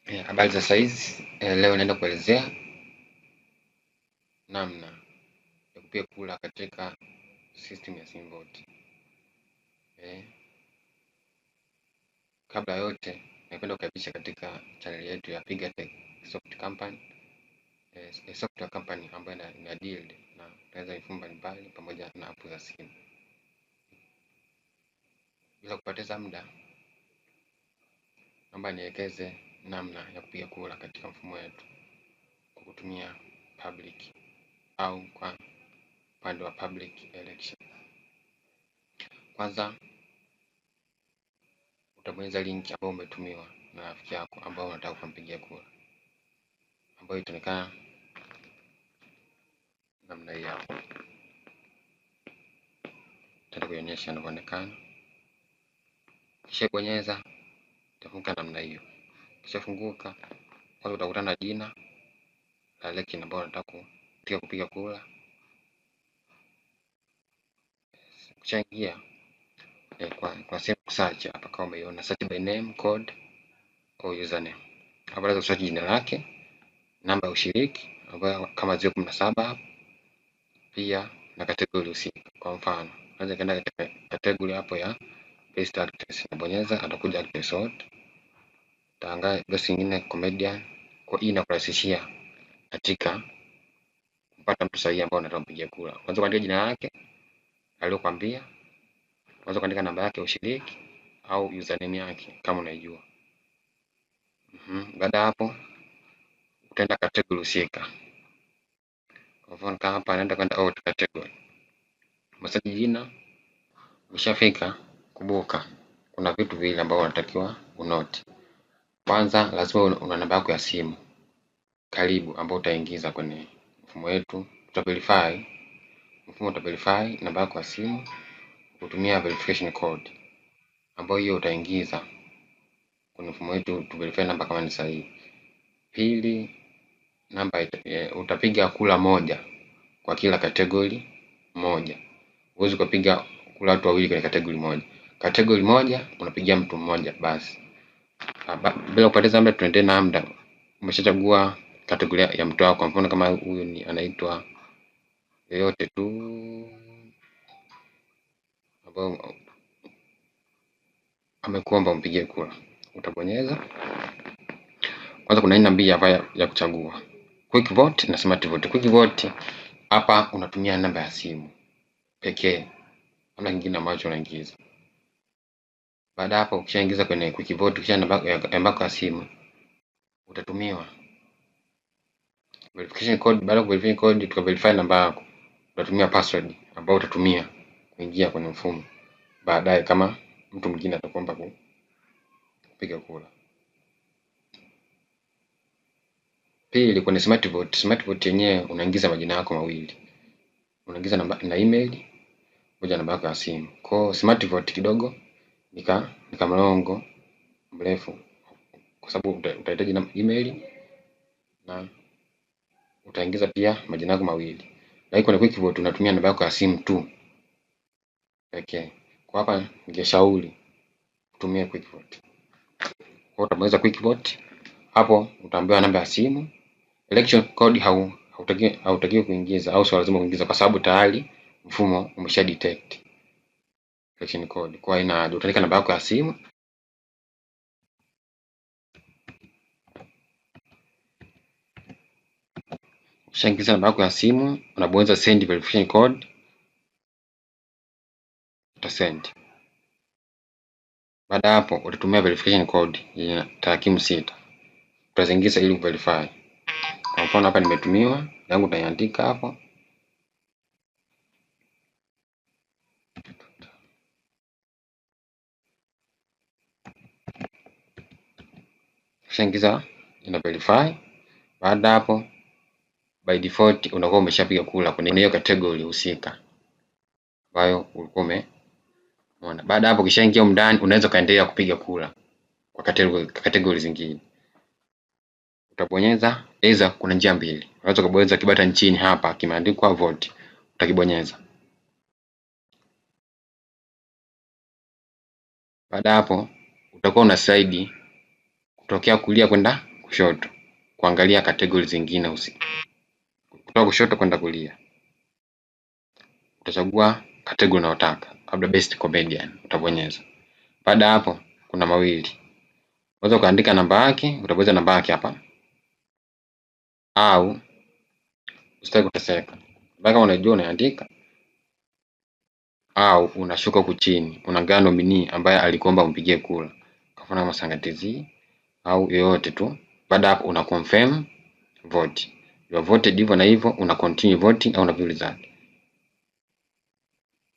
Habari za saizi. Leo naenda kuelezea namna ya kupiga kura katika system ya SimVote. Kabla yote napenda kukaribisha katika channel yetu ya Piga Tech Software Company, software company ambayo ina deal na kutengeneza mifumo mbalimbali pamoja na app za simu. Bila kupoteza muda, naomba nielekeze namna ya kupiga kura katika mfumo wetu kwa kutumia public au kwa upande wa public election. Kwanza utabonyeza link ambayo umetumiwa na rafiki yako ambao unataka kumpigia kura, ambayo itaonekana namna hii hapo. Tata kuonyesha inavyoonekana. Kisha bonyeza, itafunguka namna hiyo. Kisha funguka, kwanza utakutana na jina la election ambayo unataka kupiga kura. Kisha ingia kwa sehemu search hapa, kama umeiona search by name, code au username. Hapa lazima usearch jina lake, namba ya ushiriki ambayo kama 017, pia na category husika. Kwa mfano, unaweza kwenda katika category hapo ya best actress, nabonyeza, atakuja actress wote. Taangalia best nyingine comedian, kwa hii inakurahisishia katika kupata mtu sahihi ambao unataka kumpigia kura. Kwanza kuandika jina lake aliyokuambia, kwanza kuandika namba yake ya ushiriki au username yake kama unaijua. Baada hapo utaenda category husika. Kwa mfano kama hapa naenda kwenda out category. Msaji jina, ukishafika kumbuka kuna vitu vile ambavyo unatakiwa unote. Kwanza lazima una namba yako ya simu karibu ambayo utaingiza kwenye mfumo wetu. Mfumo utaverify namba yako ya simu kutumia verification code, ambayo hiyo utaingiza kwenye mfumo wetu tuverify namba kama ni sahihi. Pili, namba utapiga kura moja kwa kila category moja. Huwezi kupiga kura watu wawili kwenye category moja. Category moja unapigia mtu mmoja basi. Bila kupoteza muda, tuendelee na muda. Umeshachagua category ya mtu wako. Kwa mfano kama huyu ni anaitwa yoyote tu ambao amekuomba umpigie kura, utabonyeza. Kwanza kuna aina mbili hapa ya kuchagua, quick vote na smart vote. Quick vote hapa unatumia namba ya simu pekee, hamna kingine ambacho unaingiza. Baada hapo ukishaingiza kwenye quick vote, kisha namba yako ya simu utatumiwa verification code. Baada ya verification code, tukaverify namba yako, utatumia password ambayo utatumia kuingia kwenye mfumo baadaye kama mtu mwingine atakuomba kupiga kura. Pili, kwenye smart vote. Smart vote yenyewe unaingiza majina yako mawili, unaingiza namba na email moja, namba yako ya simu. Kwa smart vote kidogo nika mlongo mrefu, kwa sababu utahitaji na email na utaingiza pia majina yako mawili. Lakini kwenye quick vote unatumia namba yako ya simu tu pekee. Kwa hapa ningeshauri utumie quick vote. Kwa utabonyeza quick vote, hapo utaambiwa namba ya simu. Election code hautakiwi kuingiza, au sio lazima kuingiza kwa sababu tayari mfumo umesha detect election code. Kwa ina utaandika namba yako ya simu, ukishaingiza namba yako ya simu unabonyeza send verification code, utasend. Baada hapo utatumia verification code ya tarakimu 6, utaziingiza ili kuverify. Kwa mfano hapa nimetumiwa yangu, utaiandika hapo. Ukishaingiza ina verify. Baada hapo by default unakuwa umeshapiga kura kwenye hiyo category husika ambayo ulikuwa umeona. Baada hapo ukishaingia ndani, unaweza kaendelea kupiga kura kwa category zingine. Utabonyeza aidha, kuna njia mbili. Unaweza kubonyeza kibata chini hapa kimeandikwa vote, utakibonyeza. Baada hapo utakuwa una slide kutokea kulia kwenda kushoto kuangalia category zingine kutoka kushoto kwenda kulia. Utachagua category unayotaka, labda best comedian, utabonyeza. Baada ya hapo kuna mawili. Unaweza ukaandika namba yake, utabonyeza namba yake hapa. Au usitaki kuteseka. Kama unajua unaandika au unashuka huku chini, unaangalia nominee ambaye alikuomba umpigie kura. Kwa mfano kama Sangatizi au yoyote tu. Baada hapo una confirm vote. You have voted hivyo na hivyo, una continue voting au una view result.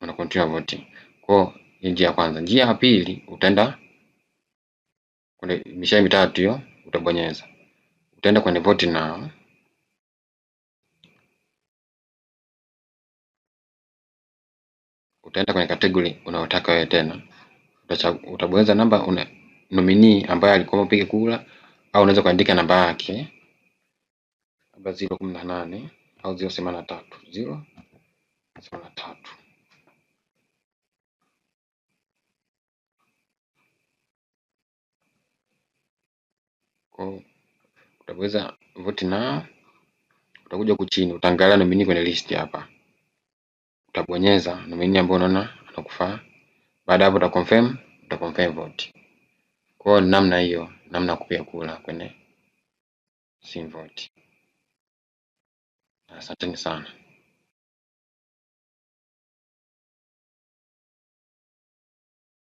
Una continue voting. Kwa njia ya kwanza. Njia ya pili utaenda kwenye mishale mitatu hiyo, utabonyeza. Utaenda kwenye vote now. Utaenda kwenye category unayotaka wewe tena. Utabonyeza namba nominee ambaye alikuwa upige kura, au unaweza kuandika namba yake labda 018 au 083 083. Kwa utabonyeza vote now. Utakuja huku chini, utaangalia nominee kwenye list hapa. Utabonyeza nominee ambaye unaona anakufaa. Baada hapo utaconfirm vote. Kwa namna hiyo, namna ya kupiga kura kwenye Simvote. Asanteni sana.